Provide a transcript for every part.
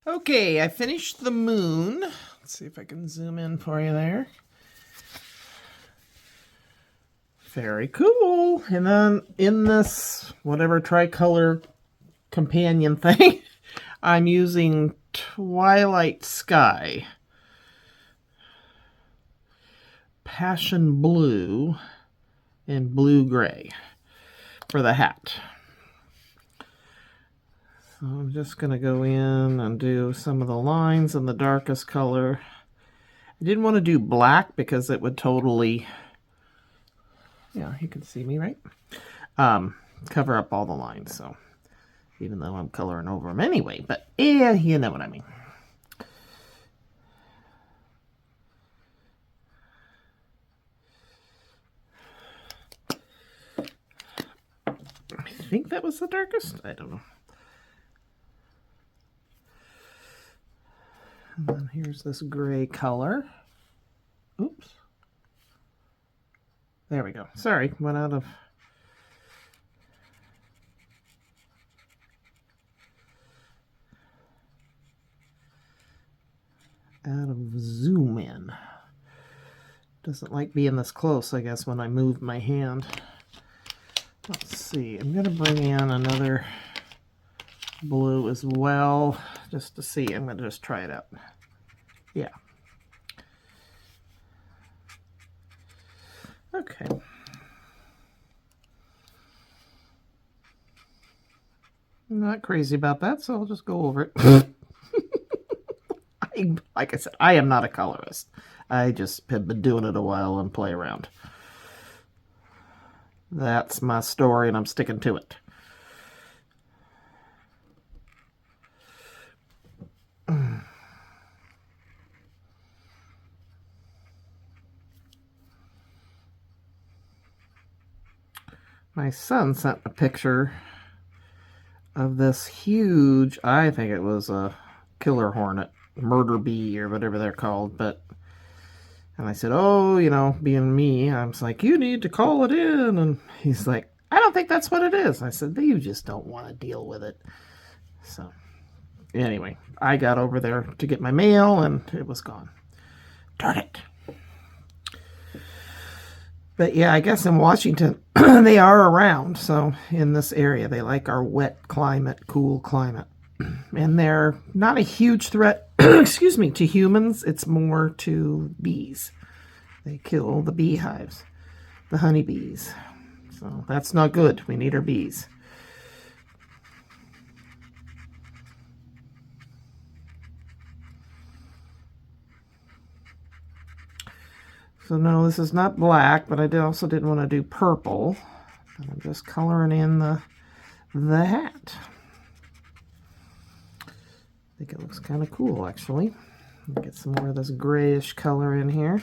Okay, I finished the moon. Let's see if I can zoom in for you there. Very cool. And then in this whatever tricolor companion thing, I'm using Twilight Sky, Passion Blue, and Blue Gray for the hat. So I'm just going to go in and do some of the lines in the darkest color. I didn't want to do black because it would totally, yeah, you can see me, right? Cover up all the lines, so even though I'm coloring over them anyway, but yeah, you know what I mean. I think that was the darkest. I don't know. And then here's this gray color. Oops. There we go. Sorry, went out of... zoom in. Doesn't like being this close, I guess, when I move my hand. Let's see. I'm going to bring in another blue as well, just to see. I'm going to just try it out. Yeah. Okay. I'm not crazy about that, so I'll just go over it. Like I said, I am not a colorist. I just have been doing it a while and play around. That's my story, and I'm sticking to it. My son sent a picture of this huge, I think it was a killer hornet, murder bee, or whatever they're called, and I said, oh, you know, being me, I was like, you need to call it in, and he's like, I don't think that's what it is. I said, you just don't want to deal with it. So, anyway, I got over there to get my mail, and it was gone. Darn it. But yeah, I guess in Washington, they are around. So in this area, they like our wet climate, cool climate. And they're not a huge threat, excuse me, to humans. It's more to bees. They kill the beehives, the honeybees. So that's not good. We need our bees. So no, this is not black, but I also didn't want to do purple. And I'm just coloring in the hat. I think it looks kind of cool, actually. Get some more of this grayish color in here.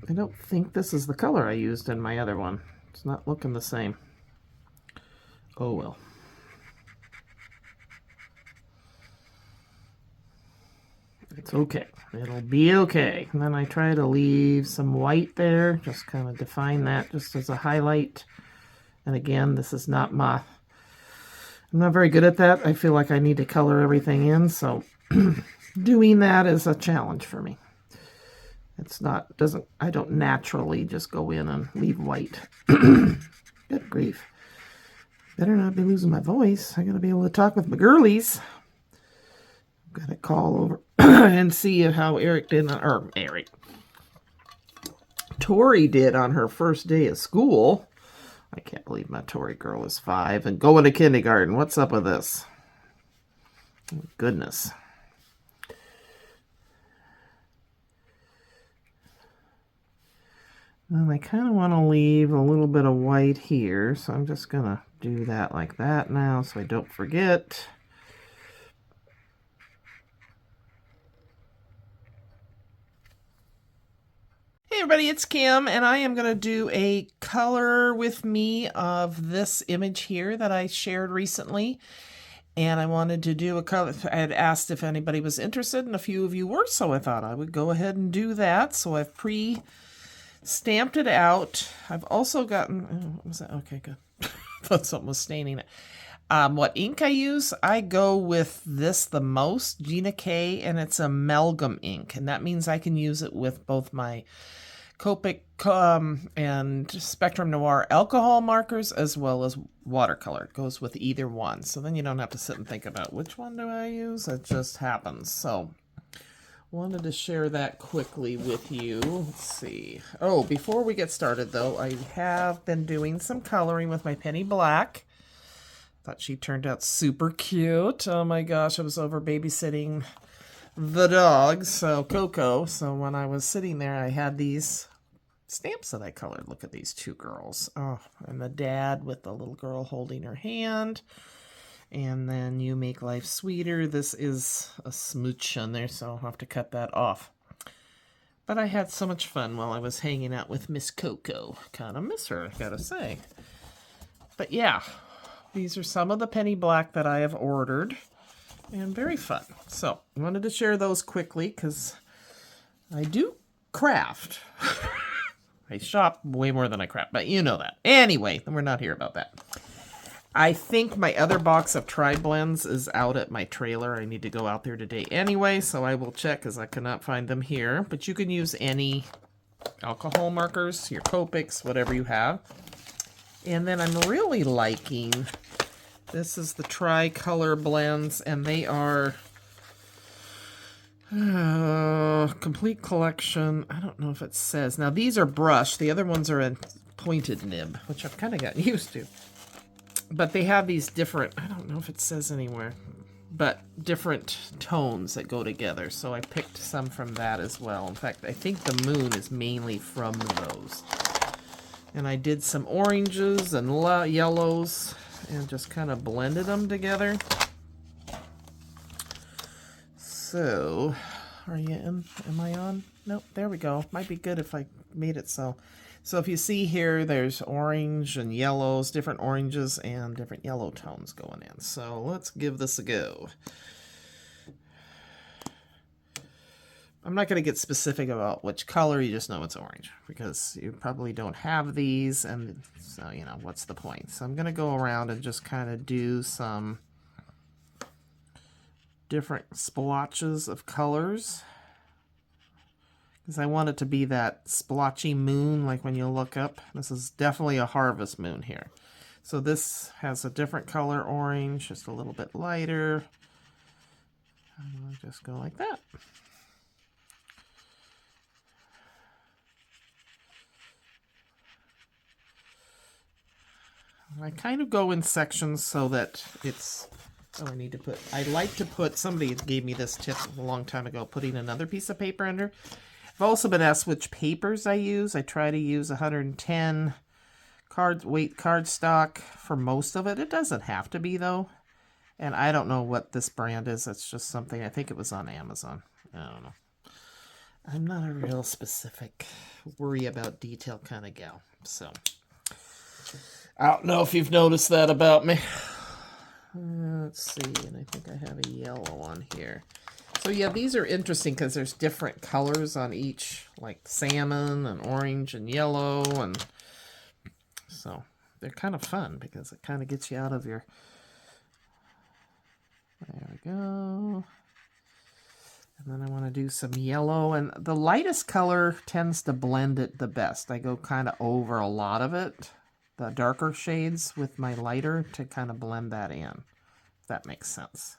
I don't think this is the color I used in my other one. It's not looking the same. Oh well. It's okay. It'll be okay. And then I try to leave some white there, just kind of define that just as a highlight. And again, this is not I'm not very good at that. I feel like I need to color everything in, so doing that is a challenge for me. I don't naturally just go in and leave white. Good grief. Better not be losing my voice. I gotta be able to talk with my girlies. Got to call over and see how Tori did on her first day of school. I can't believe my Tori girl is 5 and going to kindergarten. What's up with this? Oh, goodness. And I kind of want to leave a little bit of white here, so I'm just going to do that like that now so I don't forget. Hey everybody, it's Kim, and I am going to do a color with me of this image here that I shared recently. And I wanted to do a color. I had asked if anybody was interested, and a few of you were, so I thought I would go ahead and do that. So I've pre-stamped it out. I've also gotten... Oh, what was that? Okay, good. thought something was staining it. What ink I use, I go with this the most, Gina K, and it's amalgam ink. And that means I can use it with both my Copic and Spectrum Noir alcohol markers as well as watercolor. It goes with either one. So then you don't have to sit and think about which one do I use. It just happens. So wanted to share that quickly with you. Let's see. Oh, before we get started though, I have been doing some coloring with my Penny Black. Thought she turned out super cute. Oh my gosh, I was over babysitting the dog, so Coco. So when I was sitting there, I had these stamps that I colored. Look at these two girls. Oh, and the dad with the little girl holding her hand. And then You Make Life Sweeter. This is a smooch on there, so I'll have to cut that off. But I had so much fun while I was hanging out with Miss Coco. Kind of miss her, I gotta say. But yeah. These are some of the Penny Black that I have ordered, and very fun. So I wanted to share those quickly because I do craft. I shop way more than I craft, but you know that. Anyway, we're not here about that. I think my other box of Tri-Blends is out at my trailer. I need to go out there today anyway, so I will check because I cannot find them here. But you can use any alcohol markers, your Copics, whatever you have. And then I'm really liking, this is the Tri-Color blends, and they are complete collection. I don't know if it says. Now these are brushed. The other ones are a pointed nib, which I've kind of gotten used to. But they have these different, I don't know if it says anywhere, but different tones that go together. So I picked some from that as well. In fact, I think the moon is mainly from those. And I did some oranges and yellows and just kind of blended them together. So, are you in? Am I on? Nope, there we go. Might be good if I made it so. So if you see here, there's orange and yellows, different oranges and different yellow tones going in. So let's give this a go. I'm not going to get specific about which color, you just know it's orange because you probably don't have these, and so, you know, what's the point? So I'm going to go around and just kind of do some different splotches of colors because I want it to be that splotchy moon like when you look up. This is definitely a harvest moon here. So this has a different color orange, just a little bit lighter. And I'll just go like that. I kind of go in sections so that it's, oh, I need to put, I like to put, somebody gave me this tip a long time ago, putting another piece of paper under. I've also been asked which papers I use. I try to use 110 weight cardstock for most of it. It doesn't have to be though. And I don't know what this brand is. It's just something, I think it was on Amazon. I don't know. I'm not a real specific, worry about detail kind of gal. So I don't know if you've noticed that about me. Let's see, and I think I have a yellow one here. So yeah, these are interesting because there's different colors on each, like salmon and orange and yellow, and so they're kind of fun because it kind of gets you out of your, there we go. And then I want to do some yellow, and the lightest color tends to blend it the best. I go kind of over a lot of it, the darker shades with my lighter to kind of blend that in, if that makes sense.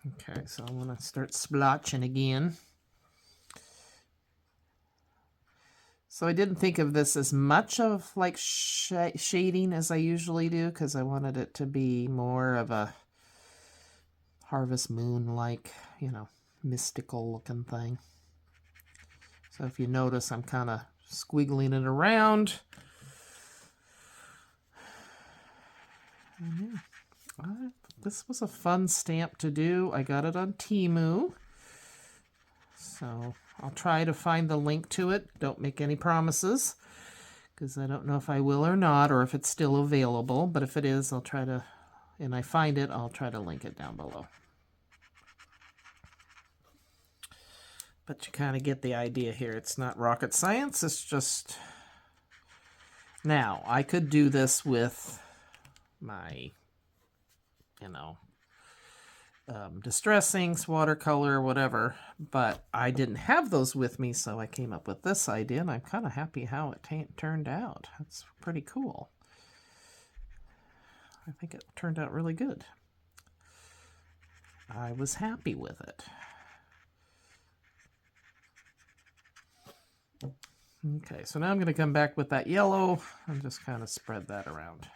Okay, so I'm going to start splotching again. So I didn't think of this as much of like shading as I usually do because I wanted it to be more of a harvest moon-like, you know, mystical looking thing. So if you notice, I'm kind of squiggling it around. And yeah, this was a fun stamp to do. I got it on Temu. So I'll try to find the link to it. Don't make any promises because I don't know if I will or not, or if it's still available. But if it is, I'll try to, and I find it, I'll try to link it down below. But you kind of get the idea here. It's not rocket science. It's just... Now, I could do this with my, Distress inks, watercolor, whatever. But I didn't have those with me, so I came up with this idea, and I'm kind of happy how it turned out. It's pretty cool. I think it turned out really good. I was happy with it. Okay, so now I'm going to come back with that yellow and just kind of spread that around.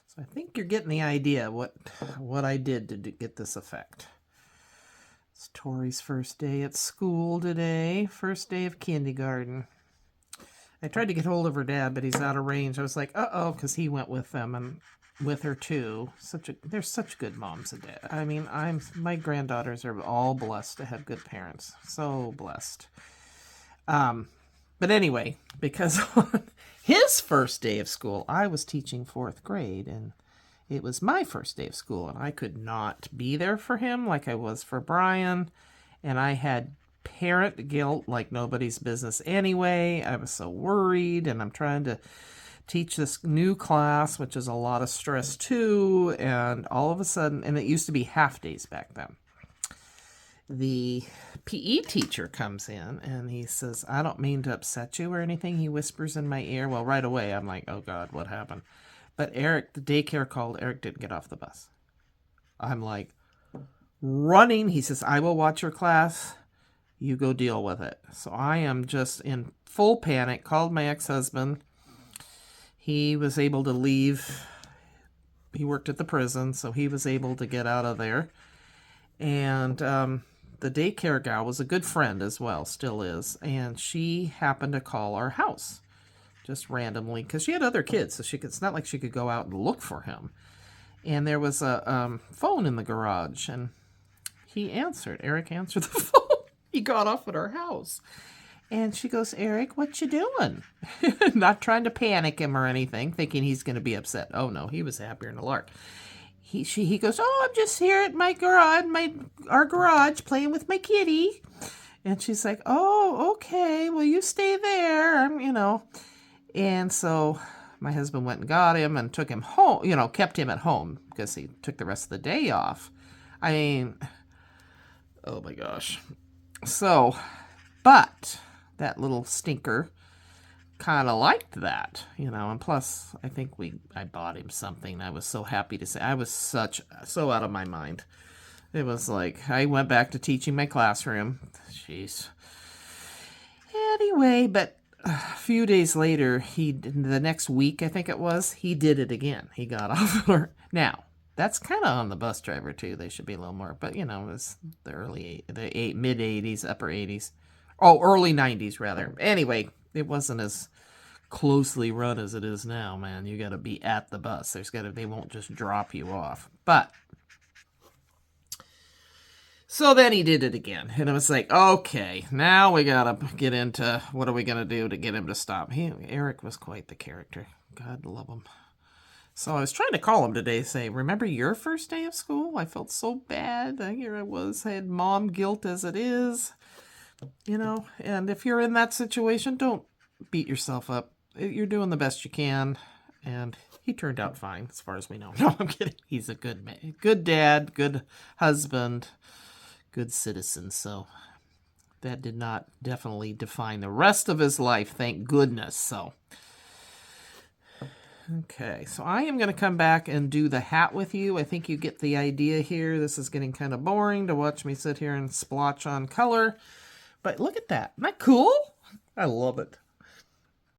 So I think you're getting the idea what I did to get this effect. It's Tori's first day at school today, first day of kindergarten. I tried to get hold of her dad, but he's out of range. I was like, uh-oh, because he went with them and with her too. They're such good moms and dads. I mean, my granddaughters are all blessed to have good parents. So blessed. But anyway, because on his first day of school, I was teaching 4th grade, and it was my first day of school, and I could not be there for him like I was for Brian, and I had parent guilt like nobody's business anyway. I was so worried, and I'm trying to teach this new class, which is a lot of stress too, and all of a sudden, and it used to be half days back then, the PE teacher comes in and he says, I don't mean to upset you or anything. He whispers in my ear. Well, right away, I'm like, oh God, what happened? But Eric, the daycare called. Eric didn't get off the bus. I'm like running. He says, I will watch your class. You go deal with it. So I am just in full panic. Called my ex-husband. He was able to leave. He worked at the prison, so he was able to get out of there. And the daycare gal was a good friend as well, still is. And she happened to call our house just randomly because she had other kids. So it's not like she could go out and look for him. And there was a phone in the garage, and he answered. Eric answered the phone. He got off at our house. And she goes, Eric, what you doing? Not trying to panic him or anything, thinking he's going to be upset. Oh, no, he was happier than a lark. He goes, oh, I'm just here at my garage, our garage, playing with my kitty. And she's like, oh, okay, well, you stay there, And so my husband went and got him and took him home, kept him at home because he took the rest of the day off. I mean, oh my gosh. So, but that little stinker kind of liked that, and plus I think I bought him something. I was so happy to say. I was so out of my mind. It was like I went back to teaching my classroom. Jeez. Anyway, but a few days later, the next week I think it was, he did it again. He got off. Now that's kind of on the bus driver too. They should be a little more, but it was the mid 80s, upper 80s. Oh, early 90s rather. Anyway, it wasn't as closely run as it is now, man. You got to be at the bus. They won't just drop you off. But so then he did it again, and it was like, okay, now we got to get into what are we going to do to get him to stop. Eric was quite the character. God love him. So I was trying to call him today, say, remember your first day of school? I felt so bad. Here I was. I had mom guilt as it is. And if you're in that situation, don't beat yourself up. You're doing the best you can, and he turned out fine as far as we know. No, I'm kidding. He's a good man, good dad, good husband, good citizen. So that did not definitely define the rest of his life, thank goodness. So, okay, so I am going to come back and do the hat with you. I think you get the idea here. This is getting kind of boring to watch me sit here and splotch on color. But look at that. Isn't that cool? I love it.